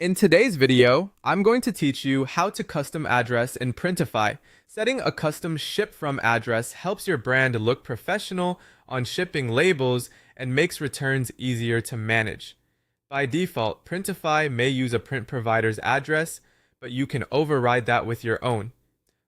In today's video, I'm going to teach you how to custom address in Printify. Setting a custom ship from address helps your brand look professional on shipping labels and makes returns easier to manage. By default, Printify may use a print provider's address, but you can override that with your own.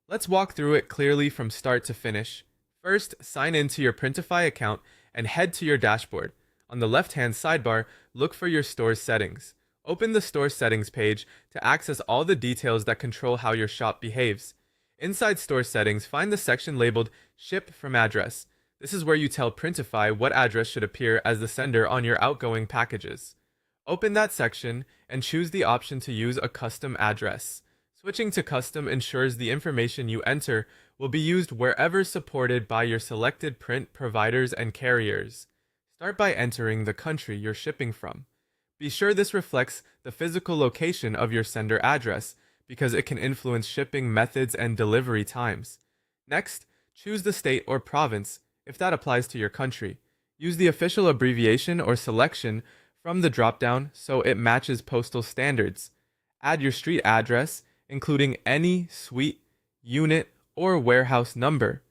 Let's walk through it clearly from start to finish. First, sign into your Printify account and head to your dashboard. On the left-hand sidebar, look for your store's settings. Open the store settings page to access all the details that control how your shop behaves. Inside store settings, find the section labeled Ship from Address. This is where you tell Printify what address should appear as the sender on your outgoing packages. Open that section and choose the option to use a custom address. Switching to custom ensures the information you enter will be used wherever supported by your selected print providers and carriers. Start by entering the country you're shipping from. Be sure this reflects the physical location of your sender address because it can influence shipping methods and delivery times. Next, choose the state or province if that applies to your country. Use the official abbreviation or selection from the dropdown so it matches postal standards. Add your street address, including any suite, unit, or warehouse number.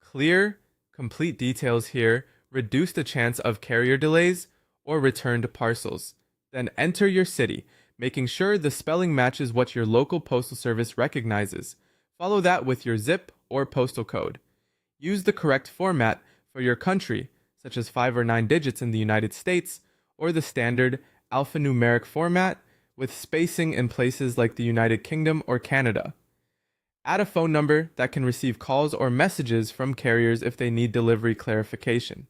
Clear, complete details here reduce the chance of carrier delays or returned parcels. Then enter your city, making sure the spelling matches what your local postal service recognizes. Follow that with your zip or postal code. Use the correct format for your country, such as 5 or 9 digits in the United States, or the standard alphanumeric format with spacing in places like the United Kingdom or Canada. Add a phone number that can receive calls or messages from carriers if they need delivery clarification.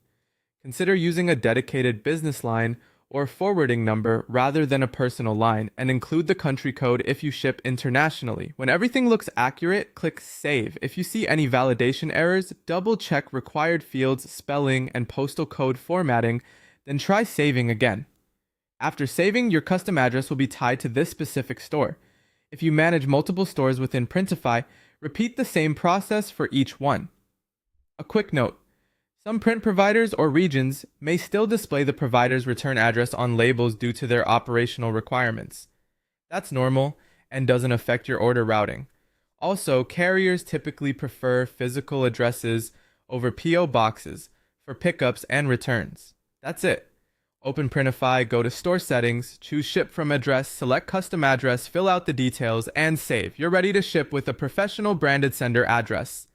Consider using a dedicated business line or forwarding number rather than a personal line, and include the country code if you ship internationally. When everything looks accurate, click Save. If you see any validation errors, double check required fields, spelling, and postal code formatting, then try saving again. After saving, your custom address will be tied to this specific store. If you manage multiple stores within Printify, repeat the same process for each one. A quick note. Some print providers or regions may still display the provider's return address on labels due to their operational requirements. That's normal and doesn't affect your order routing. Also, carriers typically prefer physical addresses over PO boxes for pickups and returns. That's it. Open Printify, go to Store Settings, choose Ship from Address, select Custom Address, fill out the details, and save. You're ready to ship with a professional branded sender address.